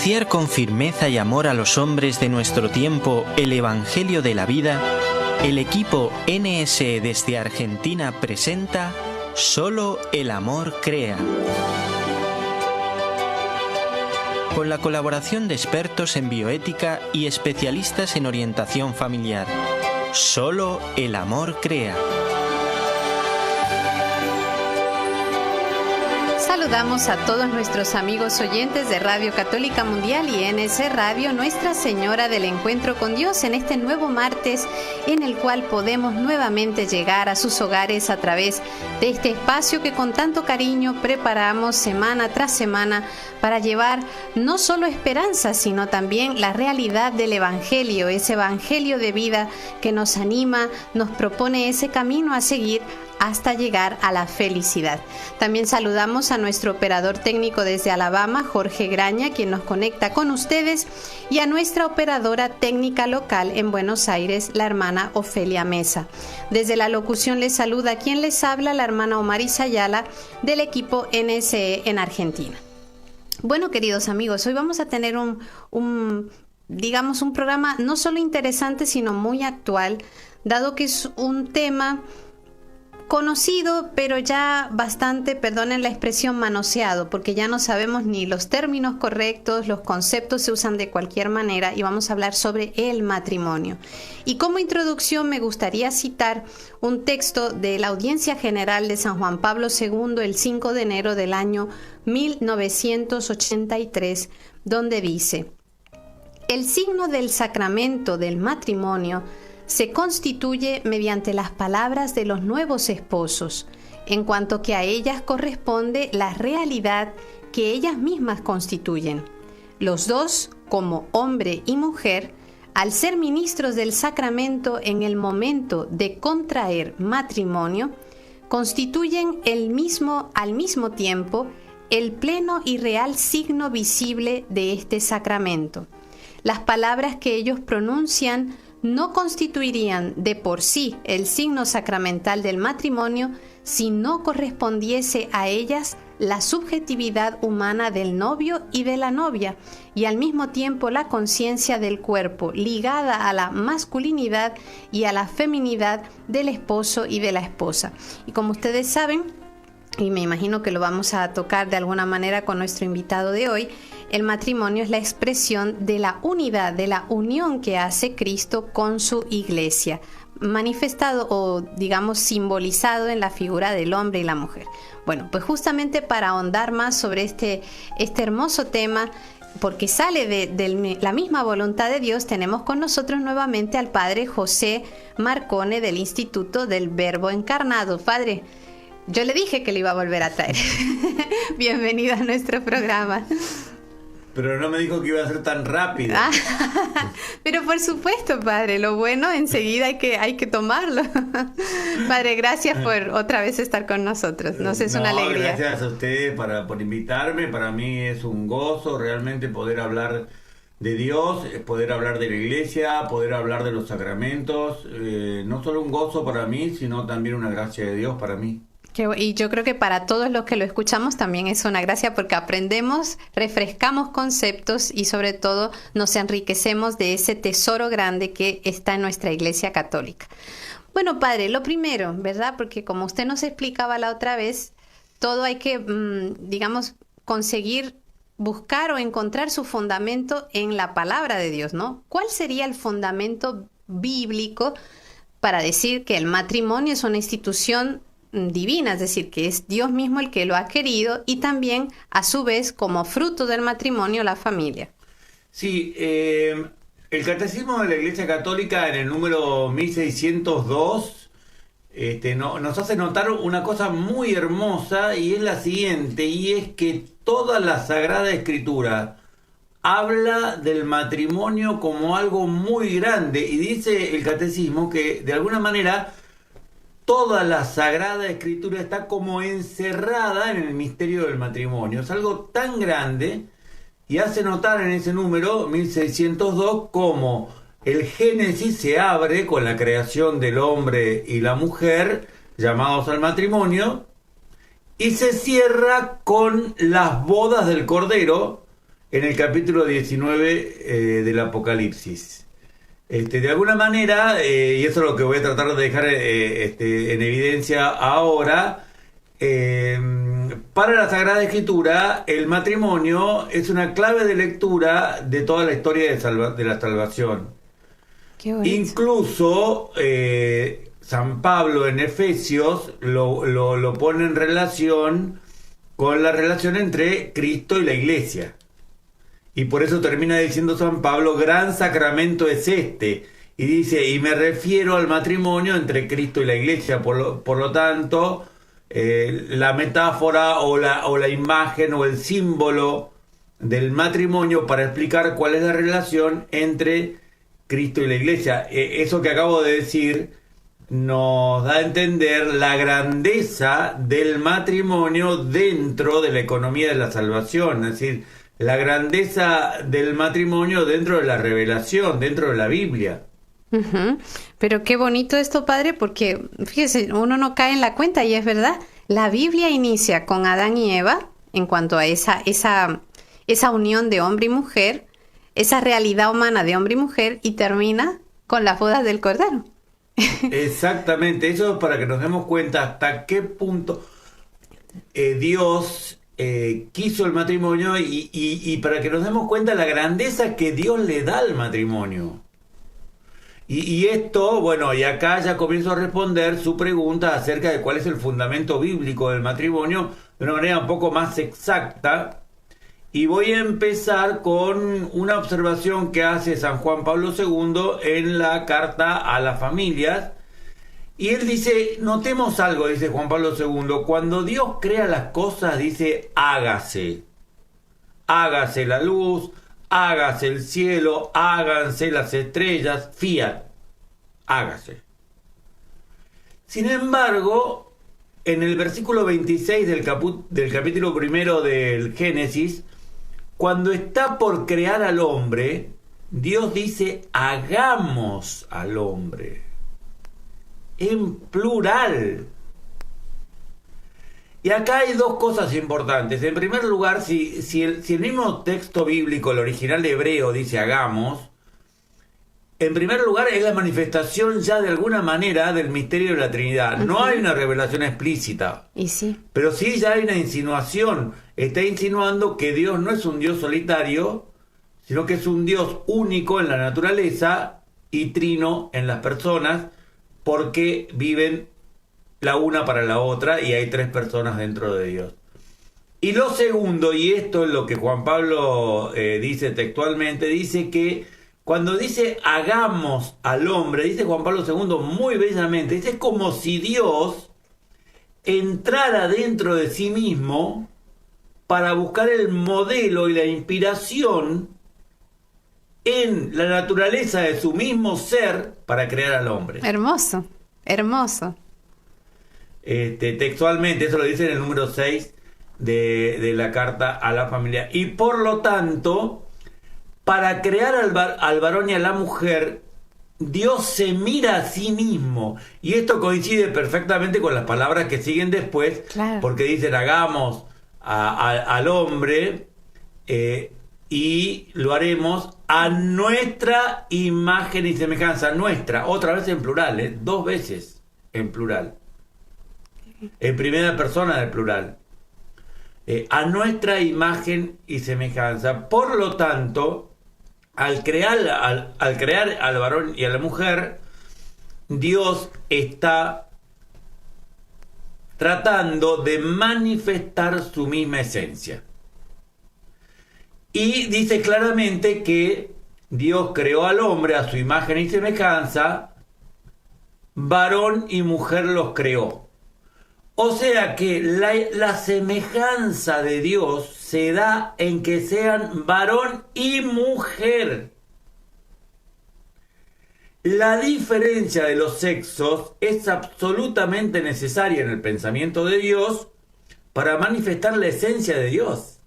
anunciar con firmeza y amor a los hombres de nuestro tiempo el Evangelio de la vida, el equipo NSE desde Argentina presenta Solo el amor crea. Con la colaboración de expertos en bioética y especialistas en orientación familiar. Solo el amor crea. Saludamos a todos nuestros amigos oyentes de Radio Católica Mundial y NSE Radio, Nuestra Señora del Encuentro con Dios, en este nuevo martes en el cual podemos nuevamente llegar a sus hogares a través de este espacio que con tanto cariño preparamos semana tras semana para llevar no solo esperanza, sino también la realidad del Evangelio, ese Evangelio de vida que nos anima, nos propone ese camino a seguir hasta llegar a la felicidad. También saludamos a nuestro operador técnico desde Alabama, Jorge Graña, quien nos conecta con ustedes, y a nuestra operadora técnica local en Buenos Aires, la hermana Ofelia Mesa. Desde la locución les saluda quien les habla, la hermana Omarisa Ayala, del equipo NSE en Argentina. Bueno, queridos amigos, hoy vamos a tener un programa no solo interesante, sino muy actual, dado que es un tema conocido, pero ya bastante, perdonen la expresión, manoseado, porque ya no sabemos ni los términos correctos, los conceptos se usan de cualquier manera, y vamos a hablar sobre el matrimonio. Y como introducción me gustaría citar un texto de la Audiencia General de San Juan Pablo II el 5 de enero del año 1983, donde dice: el signo del sacramento del matrimonio se constituye mediante las palabras de los nuevos esposos, en cuanto que a ellas corresponde la realidad que ellas mismas constituyen. Los dos, como hombre y mujer, al ser ministros del sacramento en el momento de contraer matrimonio, constituyen al mismo tiempo el pleno y real signo visible de este sacramento. Las palabras que ellos pronuncian no constituirían de por sí el signo sacramental del matrimonio si no correspondiese a ellas la subjetividad humana del novio y de la novia, y al mismo tiempo la conciencia del cuerpo ligada a la masculinidad y a la feminidad del esposo y de la esposa. Y como ustedes saben, y me imagino que lo vamos a tocar de alguna manera con nuestro invitado de hoy, el matrimonio es la expresión de la unidad, de la unión que hace Cristo con su iglesia, manifestado o digamos simbolizado en la figura del hombre y la mujer. Bueno, pues justamente para ahondar más sobre este hermoso tema, porque sale de la misma voluntad de Dios, tenemos con nosotros nuevamente al Padre José Marcone del Instituto del Verbo Encarnado. Padre, yo le dije que le iba a volver a traer. Bienvenido a nuestro programa. Pero no me dijo que iba a ser tan rápido. Pero por supuesto, Padre, lo bueno enseguida hay que tomarlo. Padre, gracias por otra vez estar con nosotros. Es una alegría. Gracias a ustedes por invitarme. Para mí es un gozo realmente poder hablar de Dios, poder hablar de la iglesia, poder hablar de los sacramentos. No solo un gozo para mí, sino también una gracia de Dios para mí. Y yo creo que para todos los que lo escuchamos también es una gracia, porque aprendemos, refrescamos conceptos y sobre todo nos enriquecemos de ese tesoro grande que está en nuestra Iglesia Católica. Bueno, Padre, lo primero, ¿verdad? Porque como usted nos explicaba la otra vez, todo hay que, conseguir buscar o encontrar su fundamento en la palabra de Dios, ¿no? ¿Cuál sería el fundamento bíblico para decir que el matrimonio es una institución divina, es decir, que es Dios mismo el que lo ha querido, y también a su vez como fruto del matrimonio la familia? Sí, el Catecismo de la Iglesia Católica en el número 1602 nos hace notar una cosa muy hermosa, y es la siguiente, y es que toda la Sagrada Escritura habla del matrimonio como algo muy grande, y dice el Catecismo que de alguna manera toda la Sagrada Escritura está como encerrada en el misterio del matrimonio. Es algo tan grande, y hace notar en ese número 1602 como el Génesis se abre con la creación del hombre y la mujer llamados al matrimonio, y se cierra con las bodas del Cordero, en el capítulo 19 del Apocalipsis. De alguna manera, y eso es lo que voy a tratar de dejar en evidencia ahora, para la Sagrada Escritura, el matrimonio es una clave de lectura de toda la historia de la salvación. Qué bonito. Incluso San Pablo en Efesios lo pone en relación con la relación entre Cristo y la Iglesia. Y por eso termina diciendo San Pablo, gran sacramento es este. Y dice, y me refiero al matrimonio entre Cristo y la Iglesia. Por lo tanto, la metáfora o la imagen o el símbolo del matrimonio para explicar cuál es la relación entre Cristo y la Iglesia. Eso que acabo de decir nos da a entender la grandeza del matrimonio dentro de la economía de la salvación, es decir, la grandeza del matrimonio dentro de la revelación, dentro de la Biblia. Ujú. Pero qué bonito esto, padre, porque fíjese, uno no cae en la cuenta y es verdad, la Biblia inicia con Adán y Eva en cuanto a esa unión de hombre y mujer, esa realidad humana de hombre y mujer, y termina con las bodas del Cordero. Exactamente, eso es para que nos demos cuenta hasta qué punto Dios quiso el matrimonio y para que nos demos cuenta la grandeza que Dios le da al matrimonio. Y esto, bueno, y acá ya comienzo a responder su pregunta acerca de cuál es el fundamento bíblico del matrimonio de una manera un poco más exacta. Y voy a empezar con una observación que hace San Juan Pablo II en la carta a las familias. Y él dice, notemos algo, dice Juan Pablo II, cuando Dios crea las cosas, dice, hágase. Hágase la luz, hágase el cielo, háganse las estrellas, fiat, hágase. Sin embargo, en el versículo 26 del capítulo primero del Génesis, cuando está por crear al hombre, Dios dice, hagamos al hombre. En plural. Y acá hay dos cosas importantes. En primer lugar, si el mismo texto bíblico, el original hebreo, dice hagamos, en primer lugar es la manifestación ya de alguna manera del misterio de la Trinidad. No hay una revelación explícita. Y sí. Pero sí ya hay una insinuación. Está insinuando que Dios no es un Dios solitario, sino que es un Dios único en la naturaleza y trino en las personas, porque viven la una para la otra y hay tres personas dentro de Dios. Y lo segundo, y esto es lo que Juan Pablo dice textualmente, dice que cuando dice hagamos al hombre, dice Juan Pablo II muy bellamente, dice como si Dios entrara dentro de sí mismo para buscar el modelo y la inspiración en la naturaleza de su mismo ser para crear al hombre. Hermoso, hermoso. Textualmente, eso lo dice en el número 6 de la carta a la familia. Y por lo tanto, para crear al varón y a la mujer, Dios se mira a sí mismo. Y esto coincide perfectamente con las palabras que siguen después, claro, porque dicen hagamos al hombre y lo haremos a nuestra imagen y semejanza. Nuestra, otra vez en plural, dos veces en plural. En primera persona del plural. A nuestra imagen y semejanza. Por lo tanto, al crear al varón y a la mujer, Dios está tratando de manifestar su misma esencia. Y dice claramente que Dios creó al hombre a su imagen y semejanza, varón y mujer los creó. O sea que la semejanza de Dios se da en que sean varón y mujer. La diferencia de los sexos es absolutamente necesaria en el pensamiento de Dios para manifestar la esencia de Dios.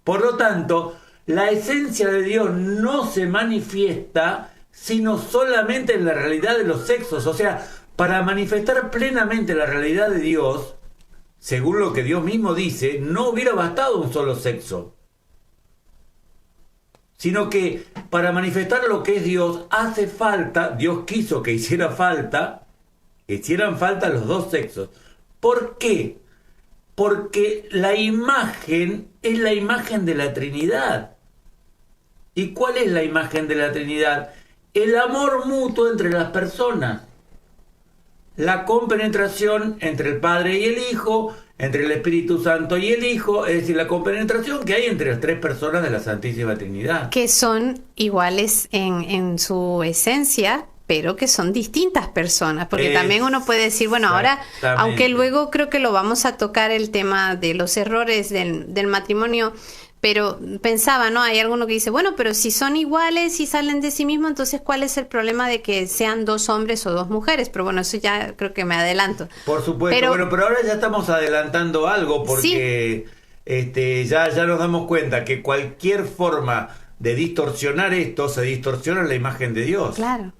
Por lo tanto, la esencia de Dios no se manifiesta sino solamente en la realidad de los sexos. O sea, para manifestar plenamente la realidad de Dios, según lo que Dios mismo dice, no hubiera bastado un solo sexo. sino que para manifestar lo que es Dios hace falta, Dios quiso que hicieran falta los dos sexos. ¿Por qué? Porque la imagen es la imagen de la Trinidad. ¿Y cuál es la imagen de la Trinidad? El amor mutuo entre las personas. La compenetración entre el Padre y el Hijo, entre el Espíritu Santo y el Hijo, es decir, la compenetración que hay entre las tres personas de la Santísima Trinidad. Que son iguales en su esencia, pero que son distintas personas, porque también uno puede decir, bueno, ahora, aunque luego creo que lo vamos a tocar el tema de los errores del matrimonio, pero pensaba, ¿no? Hay alguno que dice, bueno, pero si son iguales y salen de sí mismos, entonces ¿cuál es el problema de que sean dos hombres o dos mujeres? Pero bueno, eso ya creo que me adelanto. Por supuesto, pero ahora ya estamos adelantando algo porque ya nos damos cuenta que cualquier forma de distorsionar esto, se distorsiona la imagen de Dios. Claro.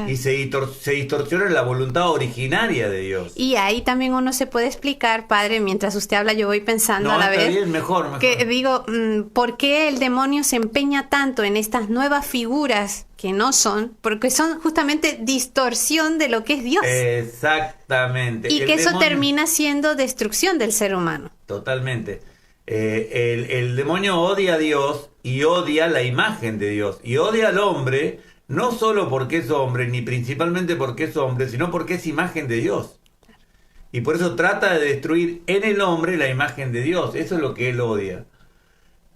Y se distorsiona la voluntad originaria de Dios. Y ahí también uno se puede explicar, padre, mientras usted habla, yo voy pensando a la vez. Bien, mejor. Que digo, ¿por qué el demonio se empeña tanto en estas nuevas figuras que no son? Porque son justamente distorsión de lo que es Dios. Exactamente. Y que eso termina siendo destrucción del ser humano. Totalmente. El demonio odia a Dios y odia la imagen de Dios. Y odia al hombre. No solo porque es hombre, ni principalmente porque es hombre, sino porque es imagen de Dios. Y por eso trata de destruir en el hombre la imagen de Dios. Eso es lo que él odia.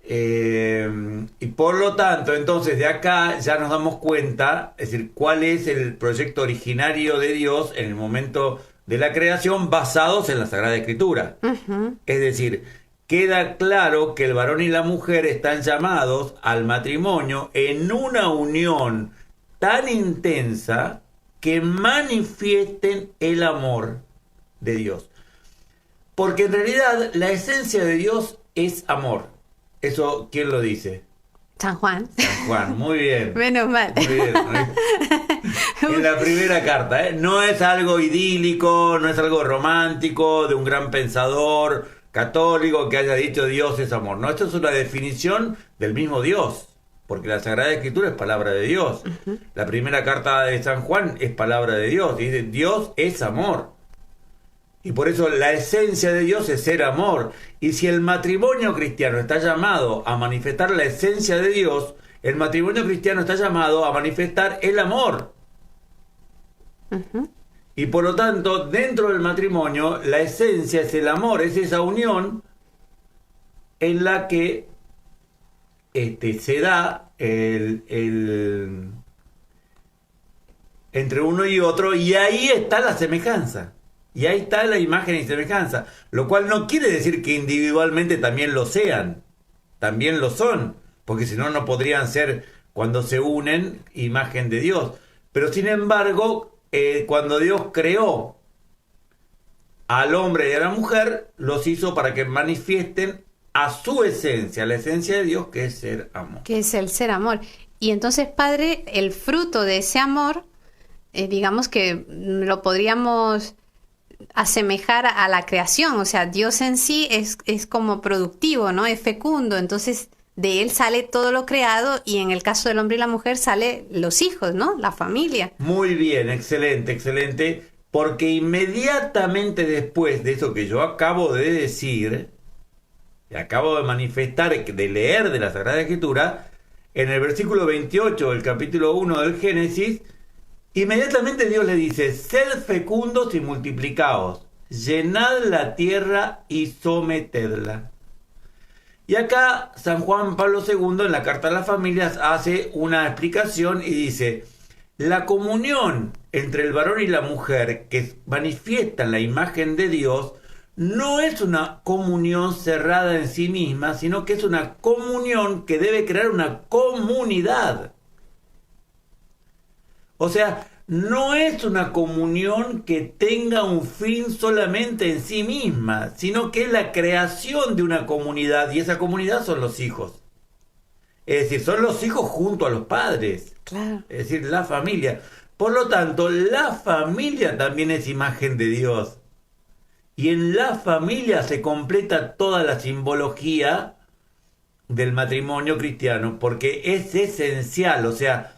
Y por lo tanto, entonces de acá ya nos damos cuenta, es decir, cuál es el proyecto originario de Dios en el momento de la creación basados en la Sagrada Escritura. Uh-huh. Es decir, queda claro que el varón y la mujer están llamados al matrimonio en una unión tan intensa que manifiesten el amor de Dios. Porque en realidad la esencia de Dios es amor. Eso, ¿quién lo dice? San Juan. San Juan, muy bien. Menos mal. Muy bien. En la primera carta, no es algo idílico, no es algo romántico de un gran pensador católico que haya dicho Dios es amor. No, esto es una definición del mismo Dios. Porque la Sagrada Escritura es palabra de Dios. Uh-huh. La primera carta de San Juan es palabra de Dios. Dice, Dios es amor. Y por eso la esencia de Dios es ser amor. Y si el matrimonio cristiano está llamado a manifestar la esencia de Dios, el matrimonio cristiano está llamado a manifestar el amor. Uh-huh. Y por lo tanto, dentro del matrimonio, la esencia es el amor. Es esa unión en la que se da entre uno y otro, y ahí está la semejanza, y ahí está la imagen y semejanza, lo cual no quiere decir que individualmente también lo sean, también lo son, porque si no, no podrían ser, cuando se unen, imagen de Dios. Pero sin embargo, cuando Dios creó al hombre y a la mujer, los hizo para que manifiesten a su esencia, la esencia de Dios, que es ser amor. Que es el ser amor. Y entonces, Padre, el fruto de ese amor, digamos que lo podríamos asemejar a la creación. O sea, Dios en sí es como productivo, ¿no? Es fecundo. Entonces, de él sale todo lo creado y en el caso del hombre y la mujer sale los hijos, ¿no? La familia. Muy bien, excelente, excelente. Porque inmediatamente después de eso que yo acabo de decir, acabo de manifestar, de leer de la Sagrada Escritura, en el versículo 28 del capítulo 1 del Génesis, inmediatamente Dios le dice, sed fecundos y multiplicaos, llenad la tierra y sometedla. Y acá San Juan Pablo II en la Carta a las Familias hace una explicación y dice, la comunión entre el varón y la mujer que manifiestan la imagen de Dios no es una comunión cerrada en sí misma, sino que es una comunión que debe crear una comunidad. O sea, no es una comunión que tenga un fin solamente en sí misma, sino que es la creación de una comunidad, y esa comunidad son los hijos. Es decir, son los hijos junto a los padres. Claro. Es decir, la familia. Por lo tanto, la familia también es imagen de Dios. Y en la familia se completa toda la simbología del matrimonio cristiano, porque es esencial, o sea,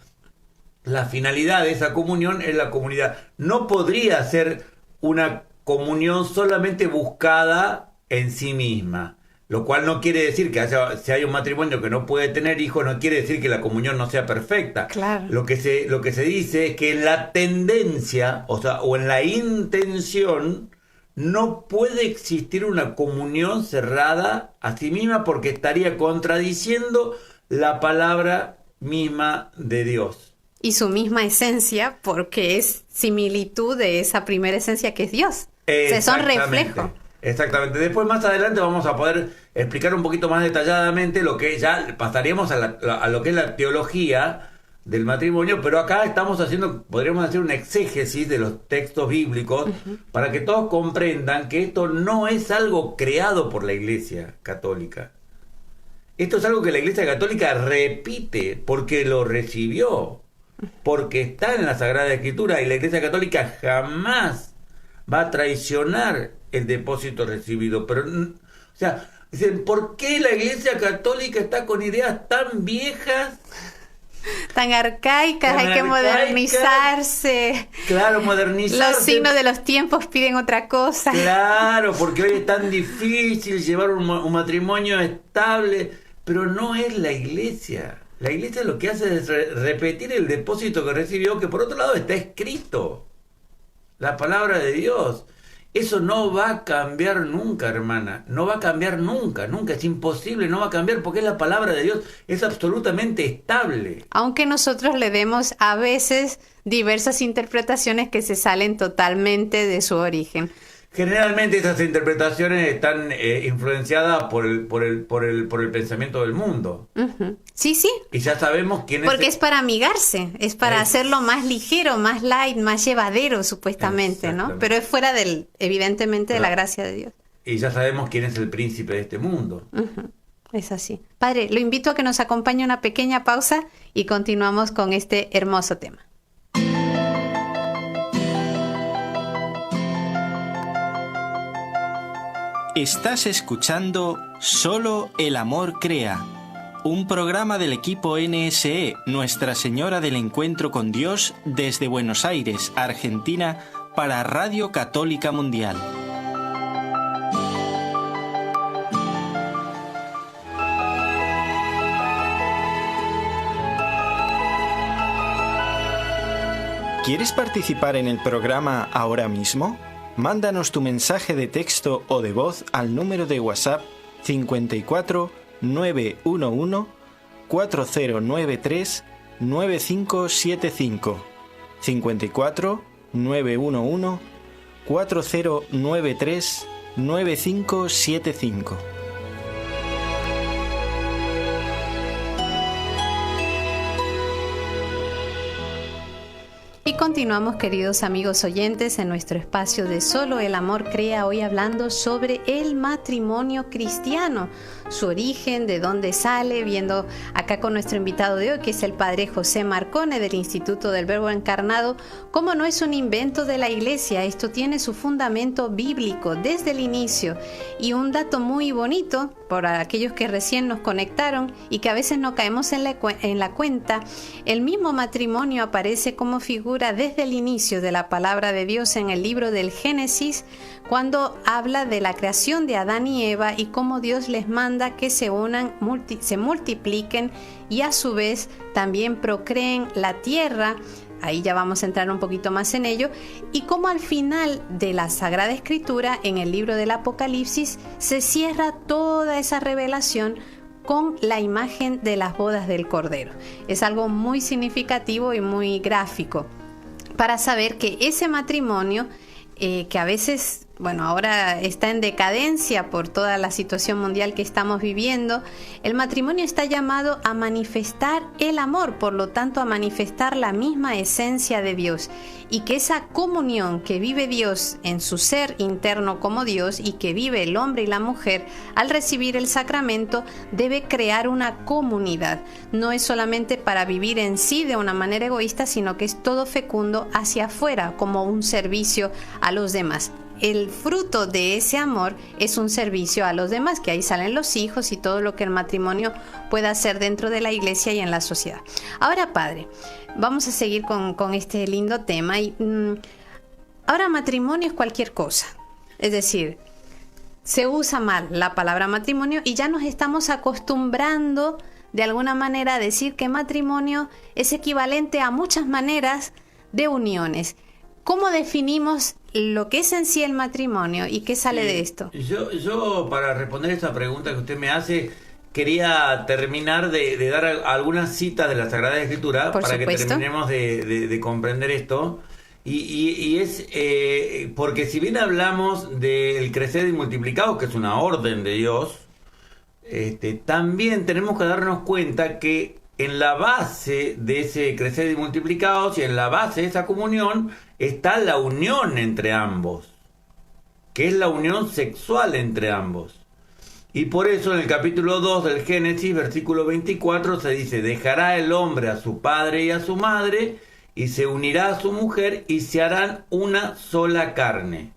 la finalidad de esa comunión es la comunidad. No podría ser una comunión solamente buscada en sí misma, lo cual no quiere decir que si hay un matrimonio que no puede tener hijos, no quiere decir que la comunión no sea perfecta. Claro. Lo que se dice es que en la tendencia, o sea, o en la intención, no puede existir una comunión cerrada a sí misma, porque estaría contradiciendo la palabra misma de Dios. Y su misma esencia, porque es similitud de esa primera esencia que es Dios. O sea, son reflejo. Exactamente. Después, más adelante, vamos a poder explicar un poquito más detalladamente lo que ya pasaríamos a lo que es la teología del matrimonio, pero acá estamos podríamos hacer una exégesis de los textos bíblicos para que todos comprendan que esto no es algo creado por la Iglesia Católica. Esto es algo que la Iglesia Católica repite porque lo recibió, porque está en la Sagrada Escritura, y la Iglesia Católica jamás va a traicionar el depósito recibido. Pero, o sea, dicen, ¿por qué la Iglesia Católica está con ideas tan viejas? Tan arcaicas, hay que modernizarse. Claro, modernizarse. Los signos de los tiempos piden otra cosa. Claro, porque hoy es tan difícil llevar un matrimonio estable, pero no es la Iglesia. La Iglesia lo que hace es repetir el depósito que recibió, que por otro lado está escrito. La palabra de Dios. Eso no va a cambiar nunca, hermana. No va a cambiar nunca, nunca. Es imposible, no va a cambiar, porque es la palabra de Dios. Es absolutamente estable. Aunque nosotros le demos a veces diversas interpretaciones que se salen totalmente de su origen. Generalmente esas interpretaciones están influenciadas por el pensamiento del mundo. Uh-huh. Sí, sí. Y ya sabemos quién es. Porque es para amigarse, es para hacerlo más ligero, más light, más llevadero, supuestamente, ¿no? Pero es fuera evidentemente, de la gracia de Dios. Y ya sabemos quién es el príncipe de este mundo. Uh-huh. Es así. Padre, lo invito a que nos acompañe una pequeña pausa y continuamos con este hermoso tema. Estás escuchando Solo el Amor Crea, un programa del equipo NSE, Nuestra Señora del Encuentro con Dios, desde Buenos Aires, Argentina, para Radio Católica Mundial. ¿Quieres participar en el programa ahora mismo? Mándanos tu mensaje de texto o de voz al número de WhatsApp 54 911 4093 9575. 54 911 4093 9575. Y continuamos, queridos amigos oyentes, en nuestro espacio de Solo el Amor Crea, hoy hablando sobre el matrimonio cristiano, su origen, de dónde sale, viendo acá con nuestro invitado de hoy, que es el padre José Marcone del Instituto del Verbo Encarnado, cómo no es un invento de la Iglesia, esto tiene su fundamento bíblico desde el inicio. Y un dato muy bonito, para aquellos que recién nos conectaron y que a veces no caemos en la cuenta, el mismo matrimonio aparece como figura desde el inicio de la palabra de Dios en el libro del Génesis, cuando habla de la creación de Adán y Eva y cómo Dios les manda que se unan, se multipliquen y a su vez también procreen la tierra. Ahí ya vamos a entrar un poquito más en ello, y cómo al final de la Sagrada Escritura, en el libro del Apocalipsis, se cierra toda esa revelación con la imagen de las bodas del Cordero. Es algo muy significativo y muy gráfico para saber que ese matrimonio, que a veces, bueno, ahora está en decadencia por toda la situación mundial que estamos viviendo, el matrimonio está llamado a manifestar el amor, por lo tanto a manifestar la misma esencia de Dios, y que esa comunión que vive Dios en su ser interno como Dios y que vive el hombre y la mujer al recibir el sacramento debe crear una comunidad. No es solamente para vivir en sí de una manera egoísta, sino que es todo fecundo hacia afuera, como un servicio a los demás. el fruto de ese amor es un servicio a los demás, que ahí salen los hijos y todo lo que el matrimonio pueda hacer dentro de la iglesia y en la sociedad. Ahora, padre, vamos a seguir con este lindo tema. Ahora, matrimonio es cualquier cosa. Es decir, se usa mal la palabra matrimonio y ya nos estamos acostumbrando de alguna manera a decir que matrimonio es equivalente a muchas maneras de uniones. ¿Cómo definimos lo que es en sí el matrimonio y qué sale de esto? Yo para responder esa pregunta que usted me hace, quería terminar de dar algunas citas de la Sagrada Escritura para que terminemos de comprender esto. Y es porque si bien hablamos del crecer y multiplicados, que es una orden de Dios, también tenemos que darnos cuenta que en la base de ese crecer y multiplicados y en la base de esa comunión está la unión entre ambos, que es la unión sexual entre ambos. Y por eso en el capítulo 2 del Génesis, versículo 24, se dice: dejará el hombre a su padre y a su madre, y se unirá a su mujer, y se harán una sola carne.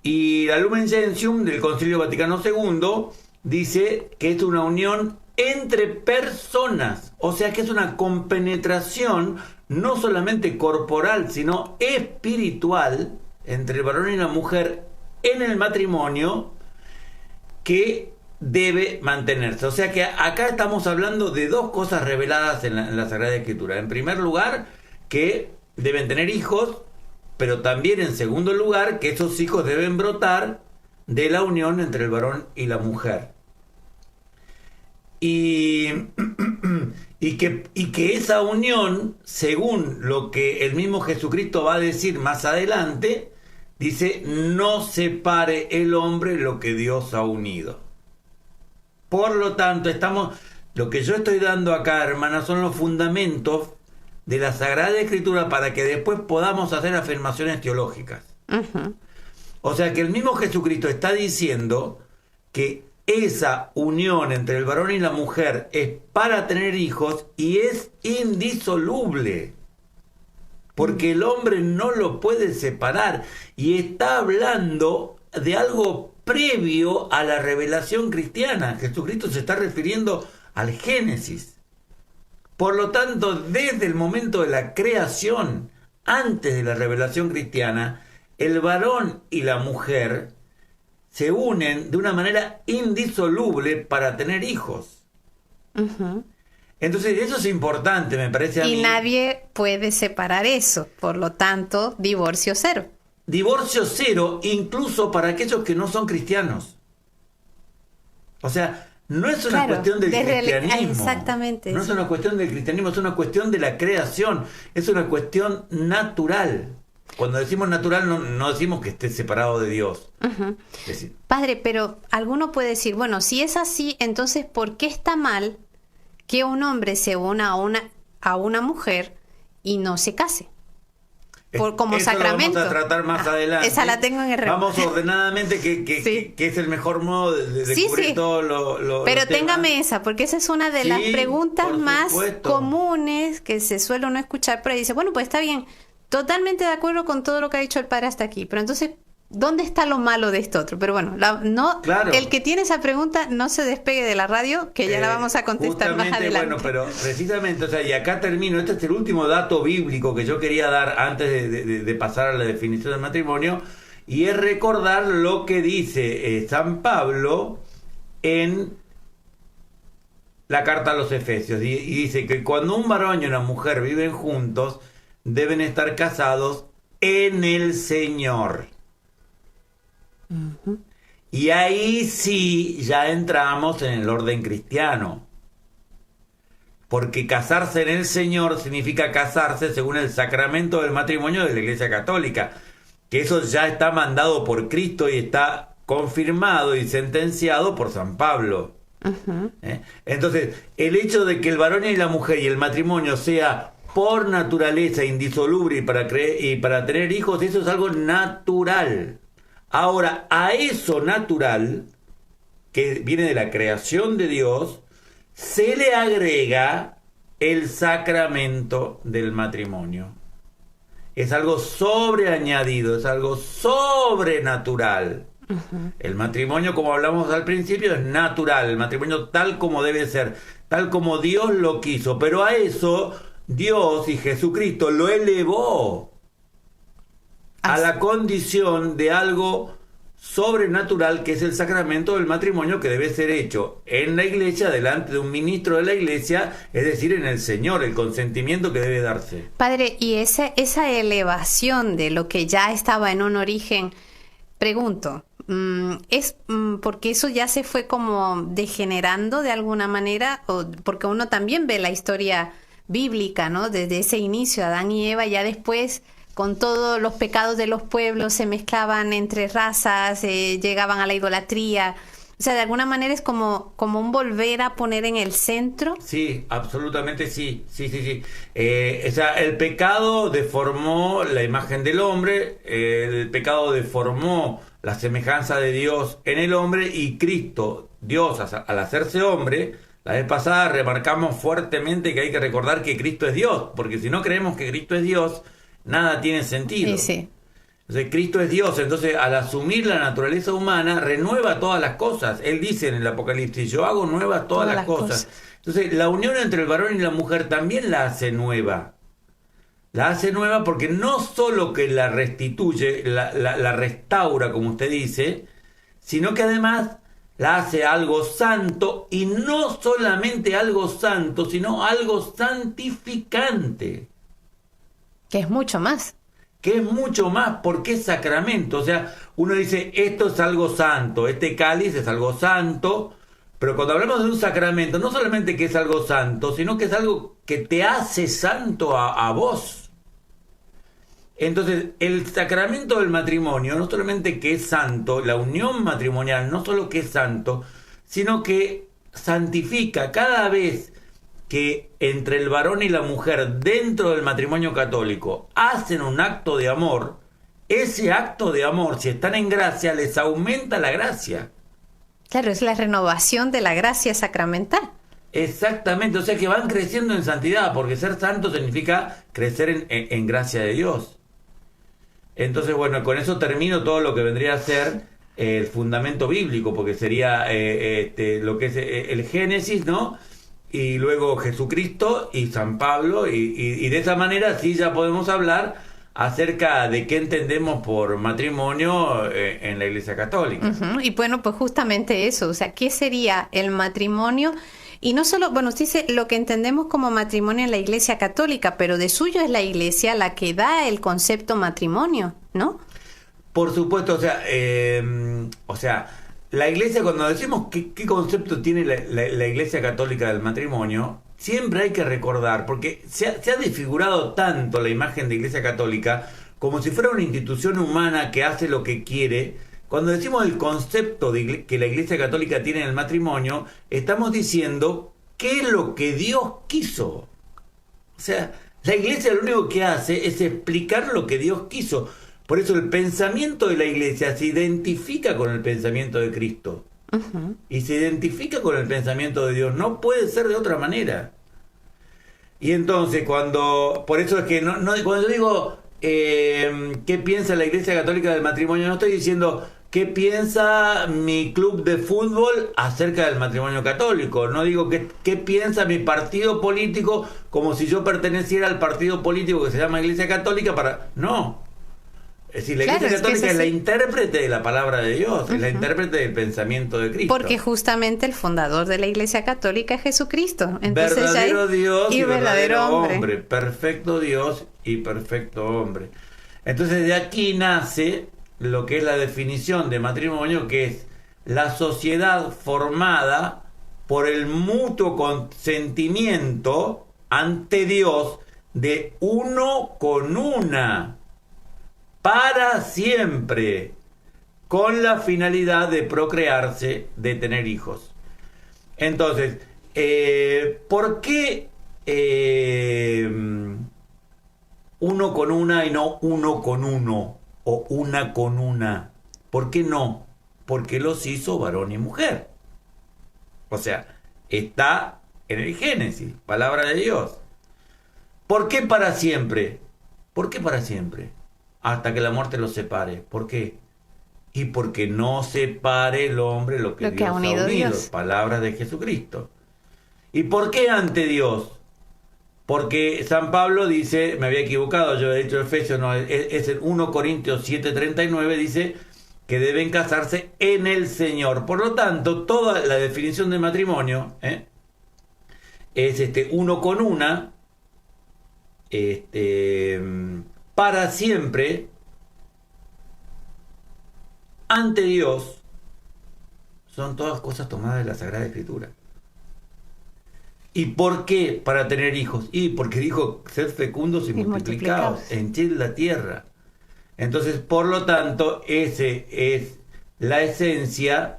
Y la Lumen Gentium del Concilio Vaticano II dice que es una unión entre personas, o sea que es una compenetración no solamente corporal, sino espiritual entre el varón y la mujer en el matrimonio, que debe mantenerse. O sea que acá estamos hablando de dos cosas reveladas en la Sagrada Escritura. En primer lugar, que deben tener hijos, pero también en segundo lugar, que esos hijos deben brotar de la unión entre el varón y la mujer. Y que esa unión, según lo que el mismo Jesucristo va a decir más adelante, dice: no separe el hombre lo que Dios ha unido. Por lo tanto, lo que yo estoy dando acá, hermanas, son los fundamentos de la Sagrada Escritura para que después podamos hacer afirmaciones teológicas. Uh-huh. O sea que el mismo Jesucristo está diciendo que esa unión entre el varón y la mujer es para tener hijos y es indisoluble, porque el hombre no lo puede separar, y está hablando de algo previo a la revelación cristiana. Jesucristo se está refiriendo al Génesis. Por lo tanto, desde el momento de la creación, antes de la revelación cristiana, el varón y la mujer se unen de una manera indisoluble para tener hijos. Uh-huh. Entonces, eso es importante, me parece a mí. Y nadie puede separar eso, por lo tanto, divorcio cero. Divorcio cero, incluso para aquellos que no son cristianos. O sea, no es una cuestión del cristianismo. Exactamente. No es una cuestión del cristianismo, es una cuestión de la creación. Es una cuestión natural. Cuando decimos natural, no decimos que esté separado de Dios. Uh-huh. Padre, pero alguno puede decir, bueno, si es así, entonces, ¿por qué está mal que un hombre se una a una mujer y no se case? Como eso sacramento. Lo vamos a tratar más adelante. Esa la tengo en el remo. Vamos ordenadamente, que es el mejor modo de cubrir todo lo Pero téngame esa, porque esa es una de las preguntas más comunes que se suele uno escuchar, pero dice, bueno, pues está bien, totalmente de acuerdo con todo lo que ha dicho el padre hasta aquí, pero entonces, ¿dónde está lo malo de esto otro? Pero bueno, claro. El que tiene esa pregunta no se despegue de la radio, que ya la vamos a contestar más adelante. Bueno, pero precisamente, o sea, y acá termino, este es el último dato bíblico que yo quería dar antes de pasar a la definición del matrimonio, y es recordar lo que dice San Pablo en la carta a los Efesios, y dice que cuando un varón y una mujer viven juntos, deben estar casados en el Señor. Uh-huh. Y ahí sí ya entramos en el orden cristiano, porque casarse en el Señor significa casarse según el sacramento del matrimonio de la Iglesia Católica, que eso ya está mandado por Cristo y está confirmado y sentenciado por San Pablo. Uh-huh. Entonces, el hecho de que el varón y la mujer y el matrimonio sea por naturaleza indisoluble y para tener hijos, eso es algo natural. Ahora, a eso natural, que viene de la creación de Dios, se le agrega el sacramento del matrimonio. es algo sobreañadido, es algo sobrenatural. El matrimonio, como hablamos al principio, es natural, el matrimonio tal como debe ser, tal como Dios lo quiso, pero a eso Dios y Jesucristo lo elevó a la condición de algo sobrenatural, que es el sacramento del matrimonio, que debe ser hecho en la iglesia, delante de un ministro de la iglesia, es decir, en el Señor, el consentimiento que debe darse. Padre, y esa elevación de lo que ya estaba en un origen, pregunto, ¿es porque eso ya se fue como degenerando de alguna manera? O porque uno también ve la historia bíblica, ¿no? Desde ese inicio, Adán y Eva, ya después, con todos los pecados de los pueblos, se mezclaban entre razas, llegaban a la idolatría. O sea, de alguna manera es como un volver a poner en el centro. Sí, absolutamente sí. O sea, el pecado deformó la imagen del hombre, el pecado deformó la semejanza de Dios en el hombre, y Cristo, Dios, al hacerse hombre, la vez pasada remarcamos fuertemente que hay que recordar que Cristo es Dios, porque si no creemos que Cristo es Dios, nada tiene sentido. Sí. Entonces, Cristo es Dios, entonces al asumir la naturaleza humana, renueva todas las cosas. Él dice en el Apocalipsis, yo hago nuevas todas las cosas. Entonces, la unión entre el varón y la mujer también la hace nueva. La hace nueva porque no solo que la restituye, la restaura, como usted dice, sino que además la hace algo santo, y no solamente algo santo, sino algo santificante. Que es mucho más. Que es mucho más, porque es sacramento. O sea, uno dice, esto es algo santo, este cáliz es algo santo, pero cuando hablamos de un sacramento, no solamente que es algo santo, sino que es algo que te hace santo a vos. Entonces, el sacramento del matrimonio, no solamente que es santo, la unión matrimonial no solo que es santo, sino que santifica cada vez que entre el varón y la mujer dentro del matrimonio católico hacen un acto de amor. Ese acto de amor, si están en gracia, les aumenta la gracia. Claro, es la renovación de la gracia sacramental. Exactamente, o sea que van creciendo en santidad, porque ser santo significa crecer en gracia de Dios. Entonces, bueno, con eso termino todo lo que vendría a ser el fundamento bíblico, porque sería lo que es el Génesis, ¿no? Y luego Jesucristo y San Pablo, y de esa manera sí ya podemos hablar acerca de qué entendemos por matrimonio en la Iglesia Católica. Y bueno, pues justamente eso, o sea, ¿qué sería el matrimonio? Y no solo, bueno, usted dice lo que entendemos como matrimonio en la Iglesia Católica, pero de suyo es la Iglesia la que da el concepto matrimonio, ¿no? Por supuesto, o sea, la Iglesia, cuando decimos qué concepto tiene la Iglesia Católica del matrimonio, siempre hay que recordar, porque se ha desfigurado tanto la imagen de Iglesia Católica como si fuera una institución humana que hace lo que quiere. Cuando decimos el concepto que la Iglesia Católica tiene en el matrimonio, estamos diciendo qué es lo que Dios quiso. O sea, la Iglesia lo único que hace es explicar lo que Dios quiso. Por eso el pensamiento de la Iglesia se identifica con el pensamiento de Cristo. Y se identifica con el pensamiento de Dios. No puede ser de otra manera. Y entonces, por eso es que cuando yo digo qué piensa la Iglesia Católica del matrimonio, no estoy diciendo qué piensa mi club de fútbol acerca del matrimonio católico. No digo qué piensa mi partido político, como si yo perteneciera al partido político que se llama Iglesia Católica. No. Es decir, la Iglesia Católica es la intérprete de la palabra de Dios, es la intérprete del pensamiento de Cristo. Porque justamente el fundador de la Iglesia Católica es Jesucristo. Entonces, verdadero Dios y verdadero hombre. Perfecto Dios y perfecto hombre. Entonces de aquí nace lo que es la definición de matrimonio, que es la sociedad formada por el mutuo consentimiento ante Dios de uno con una, para siempre, con la finalidad de procrearse, de tener hijos. Entonces, ¿por qué uno con una y no uno con uno o una con una? ¿Por qué no? Porque los hizo varón y mujer. O sea, está en el Génesis, palabra de Dios. ¿Por qué para siempre? ¿Por qué para siempre? Hasta que la muerte los separe. ¿Por qué? Y porque no separe el hombre lo que Dios ha unido. Dios. Palabras de Jesucristo. ¿Y por qué ante Dios? Porque San Pablo dice, me había equivocado, yo he dicho Efesios, no, es en 1 Corintios 7:39, dice que deben casarse en el Señor. Por lo tanto, toda la definición de matrimonio es uno con una, para siempre, ante Dios. Son todas cosas tomadas de la Sagrada Escritura. ¿Y por qué para tener hijos? Y porque dijo ser fecundos y multiplicados, henchid la tierra. Entonces, por lo tanto, ese es la esencia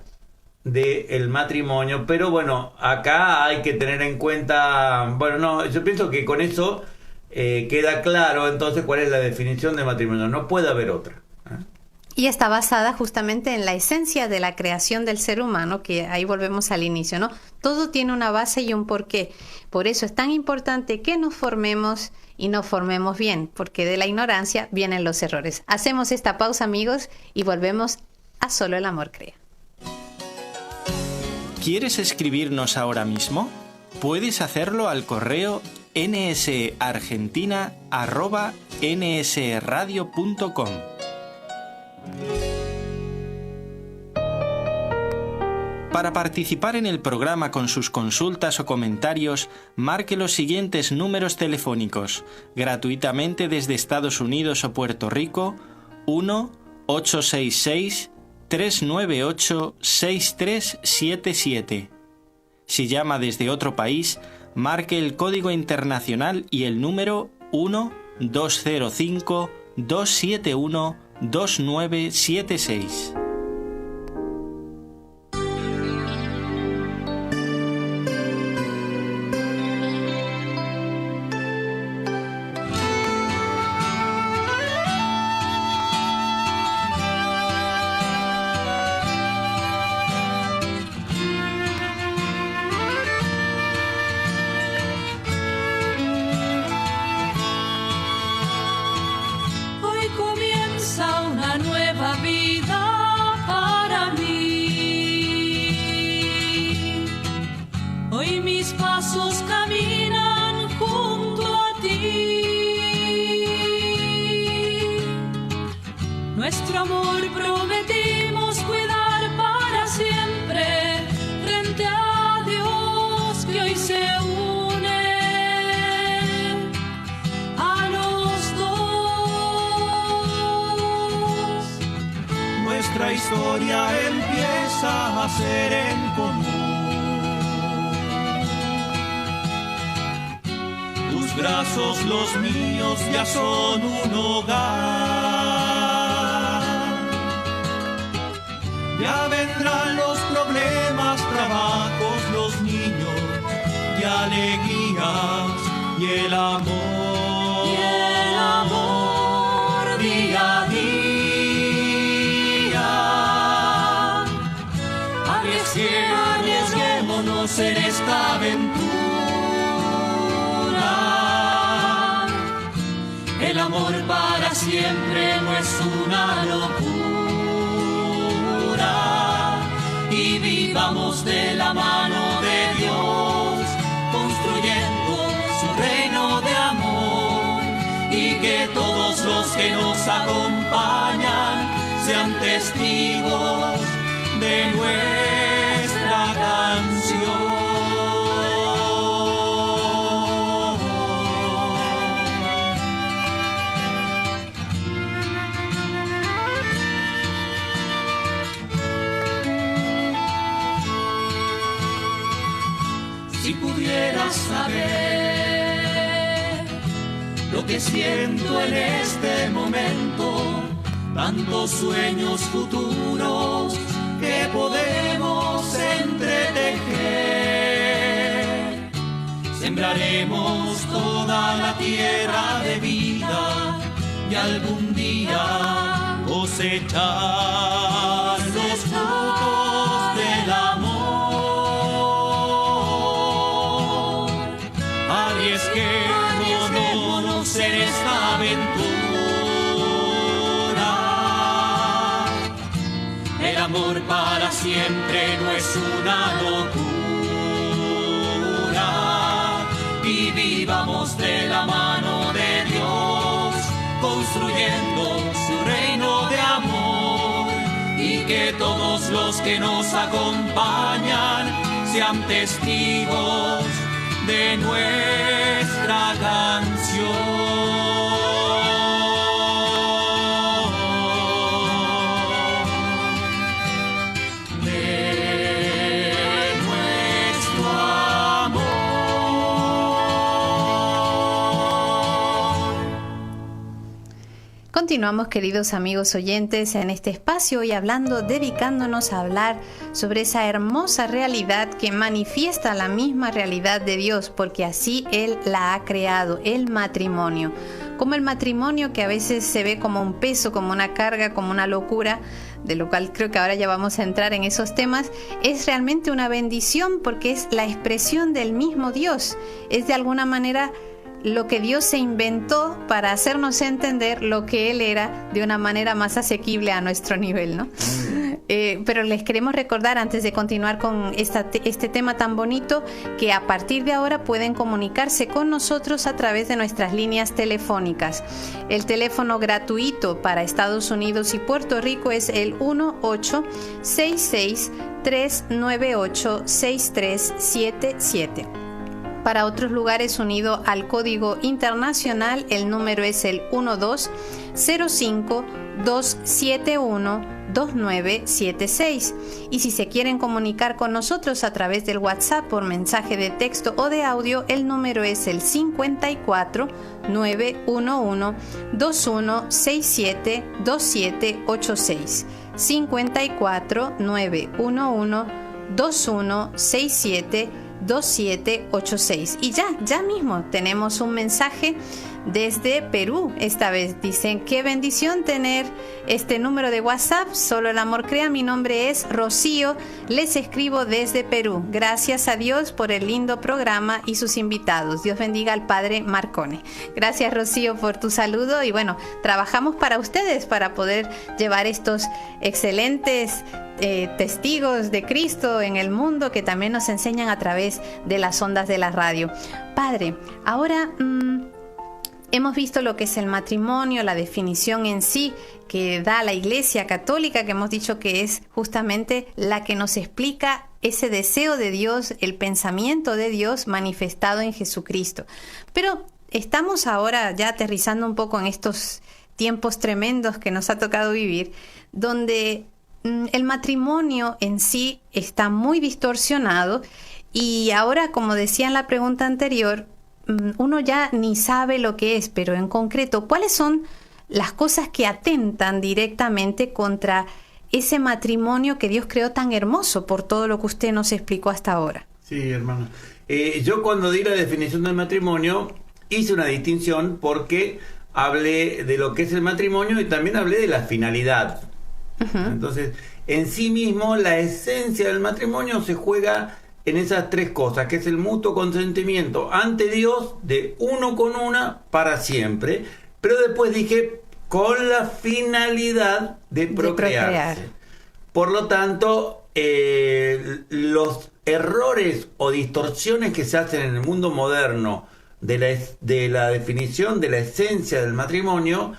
del matrimonio. Pero bueno, acá hay que tener en cuenta, bueno, no, yo pienso que con eso queda claro entonces cuál es la definición de matrimonio. No puede haber otra. Y está basada justamente en la esencia de la creación del ser humano, que ahí volvemos al inicio, ¿no? Todo tiene una base y un porqué. Por eso es tan importante que nos formemos y nos formemos bien, porque de la ignorancia vienen los errores. Hacemos esta pausa, amigos, y volvemos a Solo el Amor Crea. ¿Quieres escribirnos ahora mismo? Puedes hacerlo al correo nsargentina@nsradio.com. Para participar en el programa con sus consultas o comentarios, marque los siguientes números telefónicos, gratuitamente desde Estados Unidos o Puerto Rico: 1-866-398-6377. Si llama desde otro país, marque el código internacional y el número 1-205-271-2976. Nuestro amor prometimos cuidar para siempre, frente a Dios que hoy se une a los dos. Nuestra historia empieza a ser en común. Tus brazos, los míos, ya son un hogar. Ya vendrán los problemas, trabajos, los niños y alegrías y el amor. Y el amor día a día. Arriesguémonos en esta aventura. El amor para siempre no es una locura. Y vivamos de la mano de Dios, construyendo su reino de amor, y que todos los que nos acompañan sean testigos de nuestra canción. Si pudieras saber lo que siento en este momento, tantos sueños futuros que podemos entretejer. Sembraremos toda la tierra de vida y algún día cosechar los frutos del amor. Arriesguémonos en esta aventura. amor para siempre no es una locura. Y vivamos de la mano de Dios, construyendo su reino de amor. Y que todos los que nos acompañan sean testigos de nuestra canción. Continuamos, queridos amigos oyentes, en este espacio hoy hablando, dedicándonos a hablar sobre esa hermosa realidad que manifiesta la misma realidad de Dios, porque así Él la ha creado, el matrimonio. Como el matrimonio que a veces se ve como un peso, como una carga, como una locura, de lo cual creo que ahora ya vamos a entrar en esos temas, es realmente una bendición porque es la expresión del mismo Dios. Es de alguna manera lo que Dios se inventó para hacernos entender lo que Él era de una manera más asequible a nuestro nivel, ¿no? Pero les queremos recordar, antes de continuar con este tema tan bonito, que a partir de ahora pueden comunicarse con nosotros a través de nuestras líneas telefónicas. El teléfono gratuito para Estados Unidos y Puerto Rico es el 1-866-398-6377. Para otros lugares, unido al código internacional, el número es el 1205-271-2976. Y si se quieren comunicar con nosotros a través del WhatsApp por mensaje de texto o de audio, el número es el 54-911-2167-2786. 54-911-2167-2786. Y ya mismo tenemos un mensaje desde Perú. Esta vez dicen: qué bendición tener este número de WhatsApp. Solo el amor crea. Mi nombre es Rocío. Les escribo desde Perú. Gracias a Dios por el lindo programa y sus invitados. Dios bendiga al Padre Marcone. Gracias, Rocío, por tu saludo. Y bueno, trabajamos para ustedes para poder llevar estos excelentes testigos de Cristo en el mundo que también nos enseñan a través de las ondas de la radio. Padre, ahora hemos visto lo que es el matrimonio, la definición en sí que da la Iglesia Católica, que hemos dicho que es justamente la que nos explica ese deseo de Dios, el pensamiento de Dios manifestado en Jesucristo. Pero estamos ahora ya aterrizando un poco en estos tiempos tremendos que nos ha tocado vivir, donde el matrimonio en sí está muy distorsionado y ahora, como decía en la pregunta anterior, uno ya ni sabe lo que es, pero en concreto, ¿cuáles son las cosas que atentan directamente contra ese matrimonio que Dios creó tan hermoso por todo lo que usted nos explicó hasta ahora? Sí, hermano. Yo cuando di la definición del matrimonio hice una distinción porque hablé de lo que es el matrimonio y también hablé de la finalidad. Uh-huh. Entonces, en sí mismo, la esencia del matrimonio se juega en esas tres cosas, que es el mutuo consentimiento ante Dios de uno con una para siempre, pero después dije con la finalidad de procrearse. Por lo tanto, los errores o distorsiones que se hacen en el mundo moderno de la definición de la esencia del matrimonio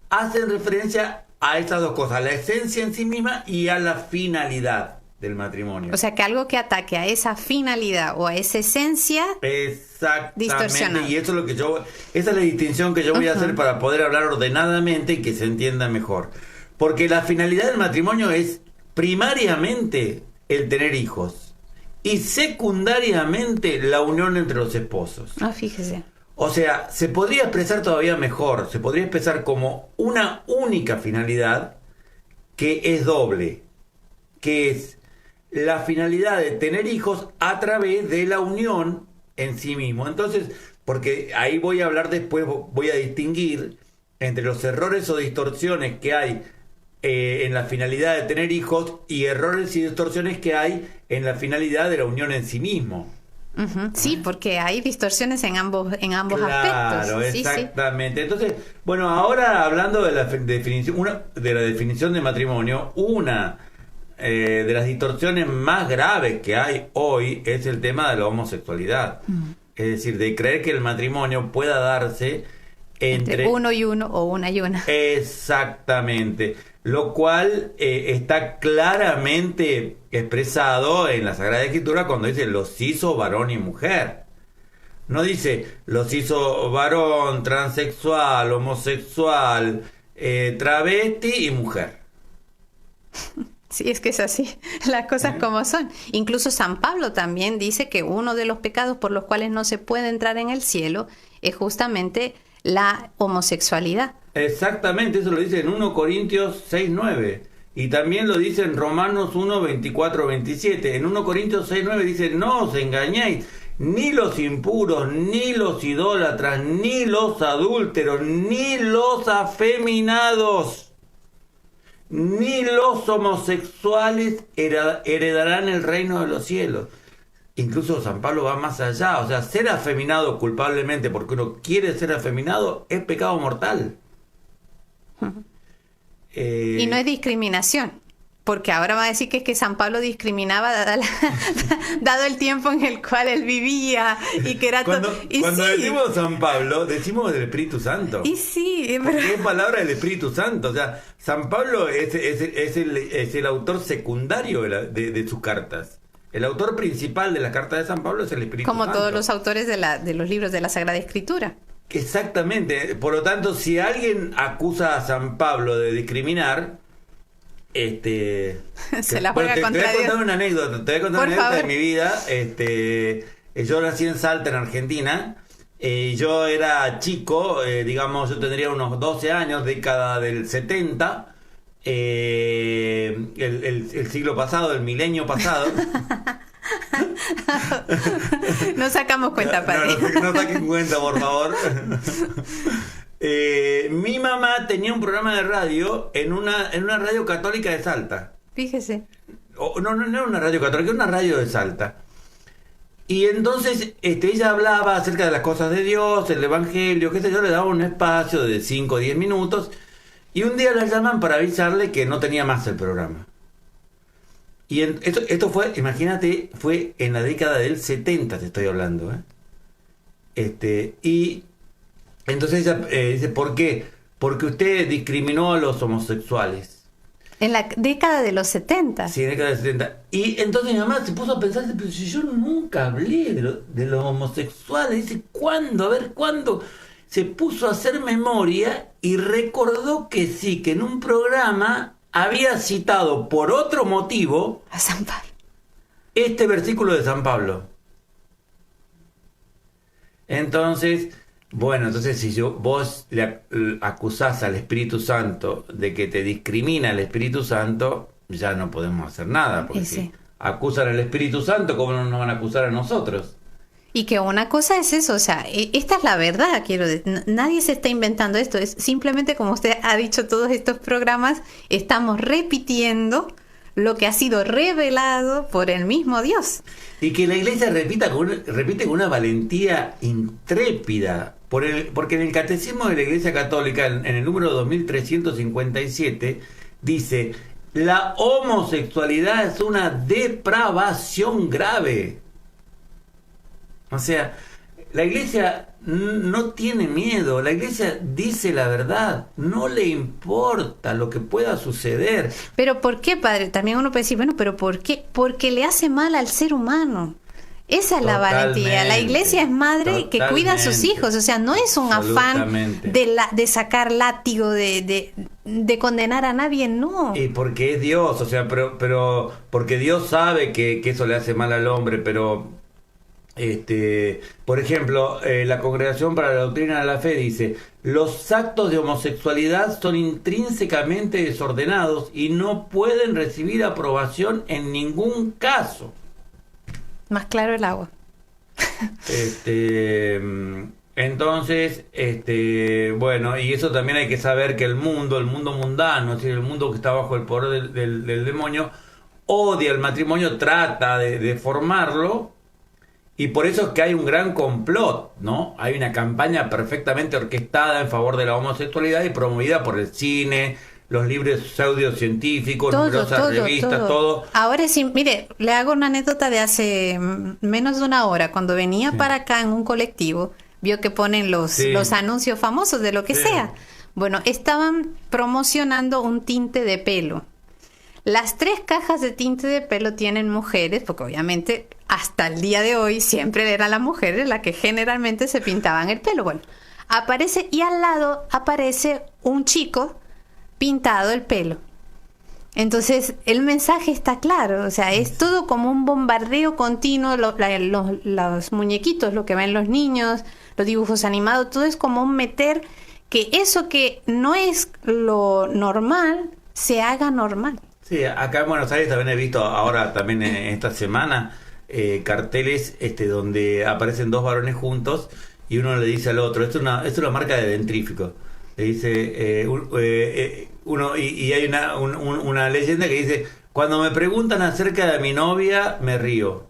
hacen referencia a estas dos cosas, la esencia en sí misma y a la finalidad del matrimonio. O sea, que algo que ataque a esa finalidad o a esa esencia, exactamente, y eso es lo que esa es la distinción que yo voy a hacer para poder hablar ordenadamente y que se entienda mejor. Porque la finalidad del matrimonio es primariamente el tener hijos y secundariamente la unión entre los esposos. Fíjese. O sea, se podría expresar todavía mejor, se podría expresar como una única finalidad que es doble, que es la finalidad de tener hijos a través de la unión en sí mismo. Entonces, porque ahí voy a hablar después, voy a distinguir entre los errores o distorsiones que hay en la finalidad de tener hijos y errores y distorsiones que hay en la finalidad de la unión en sí mismo. Uh-huh. Sí, porque hay distorsiones en ambos aspectos. Claro, exactamente. Sí. Entonces, bueno, ahora hablando de la definición de matrimonio, una de las distorsiones más graves que hay hoy es el tema de la homosexualidad. Es decir, de creer que el matrimonio pueda darse entre uno y uno o una y una. Exactamente. Lo cual está claramente expresado en la Sagrada Escritura cuando dice los hizo varón y mujer. No dice los hizo varón, transexual, homosexual, travesti y mujer. Sí, es que es así, las cosas como son. Incluso San Pablo también dice que uno de los pecados por los cuales no se puede entrar en el cielo es justamente la homosexualidad. Exactamente, eso lo dice en 1 Corintios 6:9 y también lo dice en Romanos 1:24-27. En 1 Corintios 6:9 dice: no os engañéis, ni los impuros, ni los idólatras, ni los adúlteros, ni los afeminados, ni los homosexuales heredarán el reino de los cielos. Incluso San Pablo va más allá, o sea, ser afeminado culpablemente porque uno quiere ser afeminado es pecado mortal. Y no es discriminación, porque ahora va a decir que es que San Pablo discriminaba dado el tiempo en el cual él vivía y que era cuando sí. Decimos San Pablo, decimos del Espíritu Santo. Y sí, porque es palabra del Espíritu Santo. O sea, San Pablo es el autor secundario de sus cartas. El autor principal de las cartas de San Pablo es el Espíritu Santo. Como todos los autores de los libros de la Sagrada Escritura. Exactamente. Por lo tanto, si alguien acusa a San Pablo de discriminar, se la juega contra Dios. Te voy a contar una anécdota. De mi vida. Yo nací en Salta, en Argentina. Yo era chico, digamos, yo tendría unos 12 años, década del 70. El siglo pasado, el milenio pasado. No sacamos cuenta, padre. No saquen cuenta, por favor. Mi mamá tenía un programa de radio en una radio católica de Salta. Fíjese. No era una radio católica, era una radio de Salta. Y entonces ella hablaba acerca de las cosas de Dios, el Evangelio, qué sé yo, le daba un espacio de 5 o 10 minutos. Y un día la llaman para avisarle que no tenía más el programa. Y esto fue, imagínate, fue en la década del 70, te estoy hablando. Y entonces ella dice: ¿por qué? Porque usted discriminó a los homosexuales. En la década de los 70. Sí, en la década del 70. Y entonces mi mamá se puso a pensar: pero si yo nunca hablé de los homosexuales. Dice: ¿cuándo? A ver, ¿cuándo? Se puso a hacer memoria y recordó que sí, que en un programa había citado por otro motivo a San Pablo este versículo de San Pablo. Entonces, si vos le acusás al Espíritu Santo de que te discrimina el Espíritu Santo, ya no podemos hacer nada, porque si acusan al Espíritu Santo, ¿cómo no nos van a acusar a nosotros? Y que una cosa es eso, o sea, esta es la verdad, nadie se está inventando esto, es simplemente, como usted ha dicho, todos estos programas, estamos repitiendo lo que ha sido revelado por el mismo Dios. Y que la Iglesia repite con una valentía intrépida, porque en el Catecismo de la Iglesia Católica, en el número 2357, dice: la homosexualidad es una depravación grave. O sea, la Iglesia no tiene miedo, la Iglesia dice la verdad, no le importa lo que pueda suceder. Pero ¿por qué, padre? También uno puede decir, bueno, pero ¿por qué? Porque le hace mal al ser humano. Esa es la valentía. La Iglesia es madre que cuida a sus hijos, o sea, no es un afán de sacar látigo, de condenar a nadie, no. Y porque es Dios, o sea, pero porque Dios sabe que eso le hace mal al hombre, pero... por ejemplo, la Congregación para la Doctrina de la Fe dice: los actos de homosexualidad son intrínsecamente desordenados y no pueden recibir aprobación en ningún caso. Más claro el agua. Entonces, bueno, y eso también hay que saber que el mundo mundano, es decir, el mundo que está bajo el poder del demonio, odia el matrimonio, trata de formarlo. Y por eso es que hay un gran complot, ¿no? Hay una campaña perfectamente orquestada en favor de la homosexualidad y promovida por el cine, los libros pseudocientíficos, numerosas revistas, todo. Ahora sí, mire, le hago una anécdota de hace menos de una hora. Cuando venía para acá en un colectivo, vio que ponen los anuncios famosos de lo que sea. Bueno, estaban promocionando un tinte de pelo. Las 3 cajas de tinte de pelo tienen mujeres, porque obviamente hasta el día de hoy siempre eran las mujeres las que generalmente se pintaban el pelo. Bueno, aparece y al lado aparece un chico pintado el pelo. Entonces el mensaje está claro, o sea, es todo como un bombardeo continuo, los muñequitos, lo que ven los niños, los dibujos animados, todo es como un meter que eso que no es lo normal se haga normal. Sí, acá en Buenos Aires también he visto ahora también en esta semana carteles donde aparecen 2 varones juntos y uno le dice al otro, esto es una marca de dentrífico. Le dice uno y hay una leyenda que dice, cuando me preguntan acerca de mi novia me río.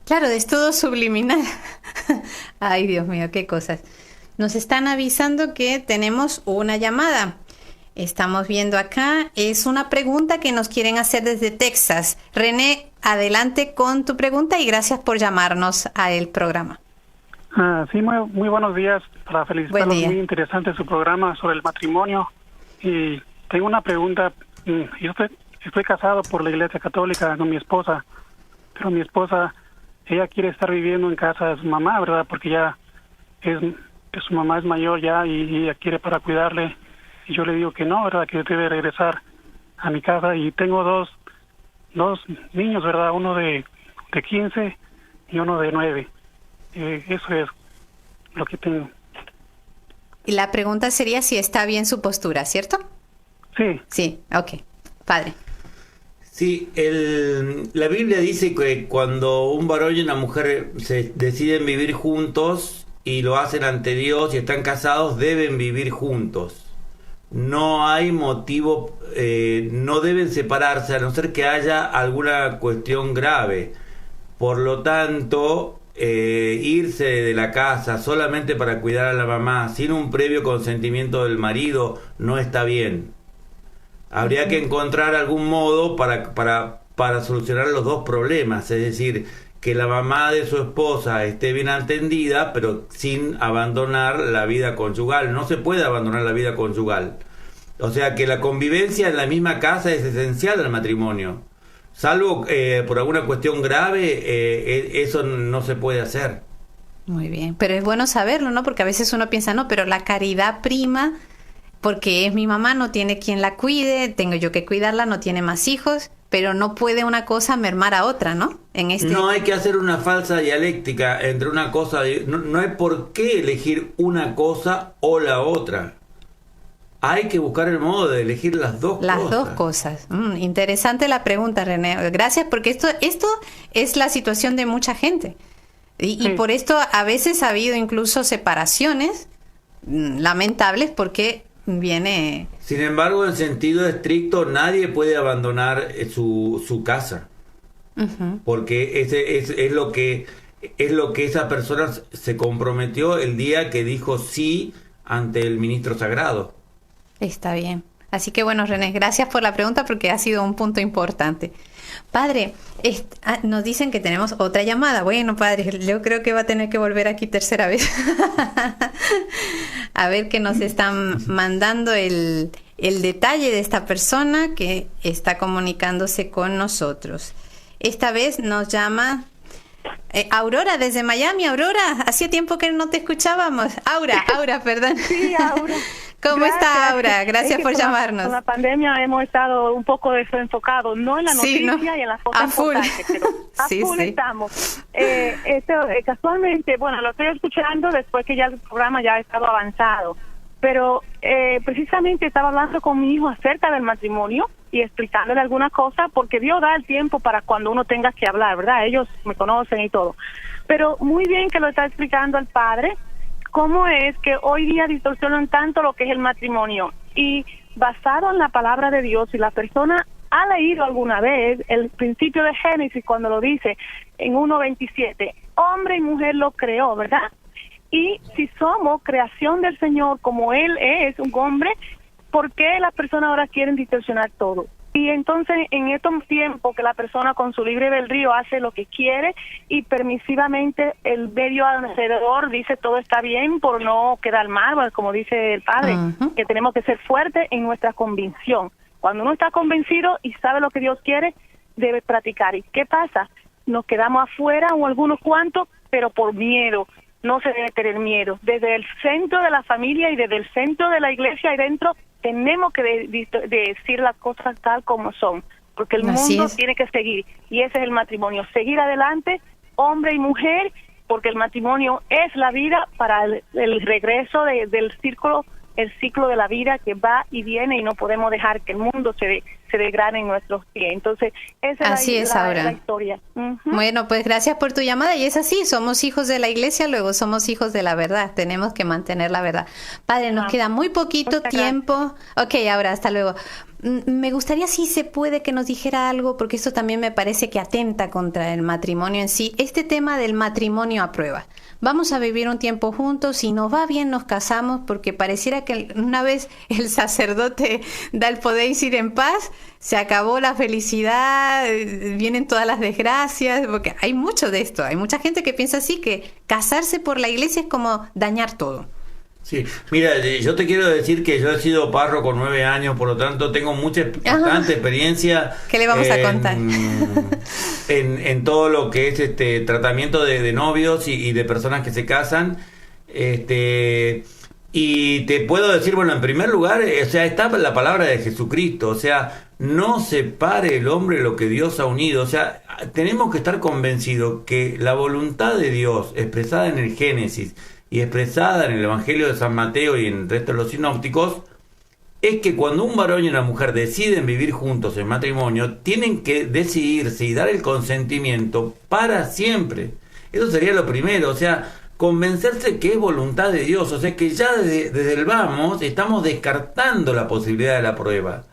Claro, es todo subliminal. Ay, Dios mío, qué cosas. Nos están avisando que tenemos una llamada. Estamos viendo acá, es una pregunta que nos quieren hacer desde Texas. René, adelante con tu pregunta y gracias por llamarnos al programa. Sí, muy buenos días. Para felicitarlos, muy interesante su programa sobre el matrimonio. Y tengo una pregunta. Yo estoy casado por la Iglesia Católica con mi esposa, pero mi esposa, ella quiere estar viviendo en casa de su mamá, ¿verdad? Porque ya su mamá es mayor ya y ella quiere para cuidarle. Y yo le digo que no, ¿verdad? Que debe regresar a mi casa. Y tengo dos niños, ¿verdad? Uno de 15 y uno de 9. Eso es lo que tengo. Y la pregunta sería si está bien su postura, ¿cierto? Sí. Sí, ok. Padre. Sí, la Biblia dice que cuando un varón y una mujer se deciden vivir juntos y lo hacen ante Dios y están casados, deben vivir juntos. No hay motivo, no deben separarse a no ser que haya alguna cuestión grave. Por lo tanto, irse de la casa solamente para cuidar a la mamá sin un previo consentimiento del marido no está bien. Habría que encontrar algún modo para solucionar los dos problemas, es decir, que la mamá de su esposa esté bien atendida, pero sin abandonar la vida conyugal. No se puede abandonar la vida conyugal. O sea que la convivencia en la misma casa es esencial al matrimonio. Salvo por alguna cuestión grave, eso no se puede hacer. Muy bien, pero es bueno saberlo, ¿no? Porque a veces uno piensa, no, pero la caridad prima, porque es mi mamá, no tiene quien la cuide, tengo yo que cuidarla, no tiene más hijos, pero no puede una cosa mermar a otra, ¿no? No hay que hacer una falsa dialéctica entre una cosa, no hay por qué elegir una cosa o la otra. Hay que buscar el modo de elegir las dos cosas. Las dos cosas. Interesante la pregunta, René. Gracias, porque esto es la situación de mucha gente. Y por esto a veces ha habido incluso separaciones lamentables porque viene... Sin embargo, en sentido estricto, nadie puede abandonar su casa. Uh-huh. Porque es lo que esa persona se comprometió el día que dijo sí ante el ministro sagrado. Está bien. Así que bueno, René, gracias por la pregunta porque ha sido un punto importante. Padre, nos dicen que tenemos otra llamada. Bueno, padre, yo creo que va a tener que volver aquí tercera vez. A ver que nos están mandando el detalle de esta persona que está comunicándose con nosotros. Esta vez nos llama Aurora desde Miami. Aurora, hacía tiempo que no te escuchábamos. Aura, perdón. Sí, Aura. ¿Cómo está, Aura? Gracias por llamarnos. Con la pandemia hemos estado un poco desenfocados, no en la noticia y en las cosas importantes, pero a full estamos. Casualmente, bueno, lo estoy escuchando después que ya el programa ya ha estado avanzado, pero precisamente estaba hablando con mi hijo acerca del matrimonio y explicándole alguna cosa, porque Dios da el tiempo para cuando uno tenga que hablar, ¿verdad? Ellos me conocen y todo. Pero muy bien que lo está explicando el padre, cómo es que hoy día distorsionan tanto lo que es el matrimonio. Y basado en la palabra de Dios, si la persona ha leído alguna vez el principio de Génesis cuando lo dice en 1:27, hombre y mujer lo creó, ¿verdad? Y si somos creación del Señor, como Él es un hombre, ¿por qué las personas ahora quieren distorsionar todo? Y entonces en estos tiempos que la persona con su libre albedrío hace lo que quiere y permisivamente el medio alrededor dice todo está bien por no quedar mal, como dice el padre, que tenemos que ser fuertes en nuestra convicción. Cuando uno está convencido y sabe lo que Dios quiere, debe practicar. ¿Y qué pasa? Nos quedamos afuera o algunos cuantos, pero por miedo. No se debe tener miedo. Desde el centro de la familia y desde el centro de la iglesia y dentro tenemos que decir las cosas tal como son, porque el mundo tiene que seguir, y ese es el matrimonio, seguir adelante, hombre y mujer, porque el matrimonio es la vida para el regreso del círculo, el ciclo de la vida que va y viene, y no podemos dejar que el mundo se degrade en nuestros pies. Entonces, esa es la historia. Bueno, pues gracias por tu llamada, y es así, somos hijos de la iglesia, luego somos hijos de la verdad, tenemos que mantener la verdad. Padre, nos queda muy poquito tiempo. Ok, ahora, hasta luego. Me gustaría, si se puede, que nos dijera algo, porque esto también me parece que atenta contra el matrimonio en sí, este tema del matrimonio a prueba. Vamos a vivir un tiempo juntos, si nos va bien nos casamos, porque pareciera que una vez el sacerdote da el podéis ir en paz, se acabó la felicidad, vienen todas las desgracias, porque hay mucho de esto, hay mucha gente que piensa así, que casarse por la iglesia es como dañar todo. Sí, mira, yo te quiero decir que yo he sido párroco 9 años, por lo tanto tengo bastante experiencia. ¿Qué le vamos a contar? En todo lo que es tratamiento de novios y de personas que se casan. Y te puedo decir, bueno, en primer lugar, o sea, está la palabra de Jesucristo, o sea, no separe el hombre lo que Dios ha unido, o sea, tenemos que estar convencidos que la voluntad de Dios expresada en el Génesis y expresada en el Evangelio de San Mateo y en el resto de los sinópticos, es que cuando un varón y una mujer deciden vivir juntos en matrimonio, tienen que decidirse y dar el consentimiento para siempre. Eso sería lo primero, o sea, convencerse que es voluntad de Dios, o sea que ya desde el vamos estamos descartando la posibilidad de la prueba.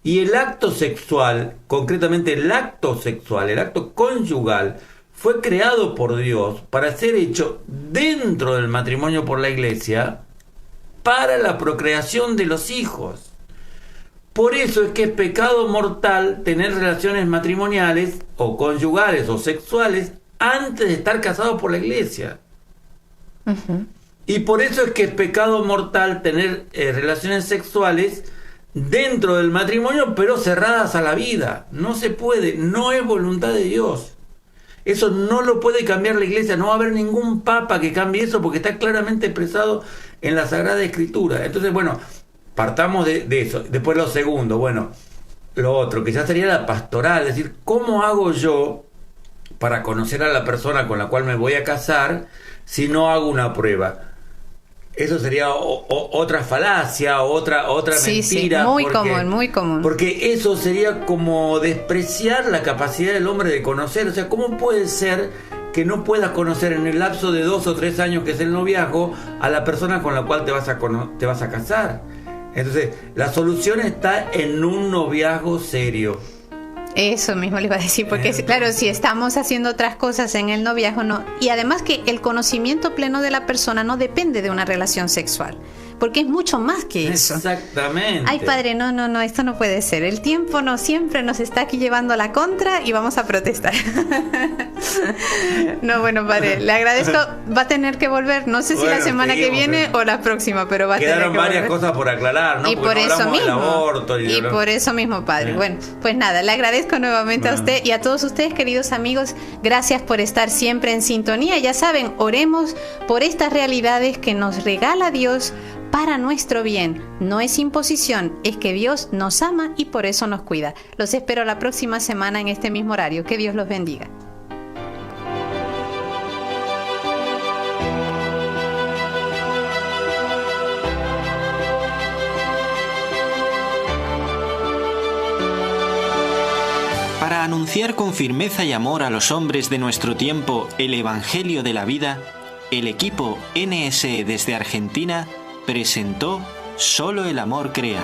Y el acto sexual, concretamente el acto sexual, el acto conyugal, fue creado por Dios para ser hecho dentro del matrimonio por la iglesia para la procreación de los hijos. Por eso es que es pecado mortal tener relaciones matrimoniales o conyugales o sexuales antes de estar casados por la iglesia. Y por eso es que es pecado mortal tener relaciones sexuales dentro del matrimonio, pero cerradas a la vida. No se puede, no es voluntad de Dios. Eso no lo puede cambiar la iglesia, no va a haber ningún papa que cambie eso porque está claramente expresado en la Sagrada Escritura. Entonces, bueno, partamos de eso. Después lo segundo, bueno, lo otro, que ya sería la pastoral, es decir, ¿cómo hago yo para conocer a la persona con la cual me voy a casar si no hago una prueba? Eso sería otra falacia, otra mentira. Sí, muy común. Porque eso sería como despreciar la capacidad del hombre de conocer. O sea, ¿cómo puede ser que no puedas conocer en el lapso de 2 o 3 años que es el noviazgo a la persona con la cual te vas a casar? Entonces, la solución está en un noviazgo serio. Eso mismo le iba a decir, porque claro, si estamos haciendo otras cosas en el noviazgo, no. Y además que el conocimiento pleno de la persona no depende de una relación sexual, porque es mucho más que eso. Exactamente. Ay, padre, no, esto no puede ser. El tiempo no siempre nos está aquí llevando a la contra y vamos a protestar. No, bueno, padre, le agradezco. Va a tener que volver, no sé si la semana que viene o la próxima, pero va a tener que volver. Quedaron varias cosas por aclarar, ¿no? Y por eso mismo. Por eso mismo, padre. Bueno, pues nada, le agradezco nuevamente a usted y a todos ustedes, queridos amigos. Gracias por estar siempre en sintonía. Ya saben, oremos por estas realidades que nos regala Dios para nuestro bien. No es imposición, es que Dios nos ama y por eso nos cuida. Los espero la próxima semana en este mismo horario. Que Dios los bendiga. Para anunciar con firmeza y amor a los hombres de nuestro tiempo el Evangelio de la vida, el equipo NSE desde Argentina presentó Solo el amor crea.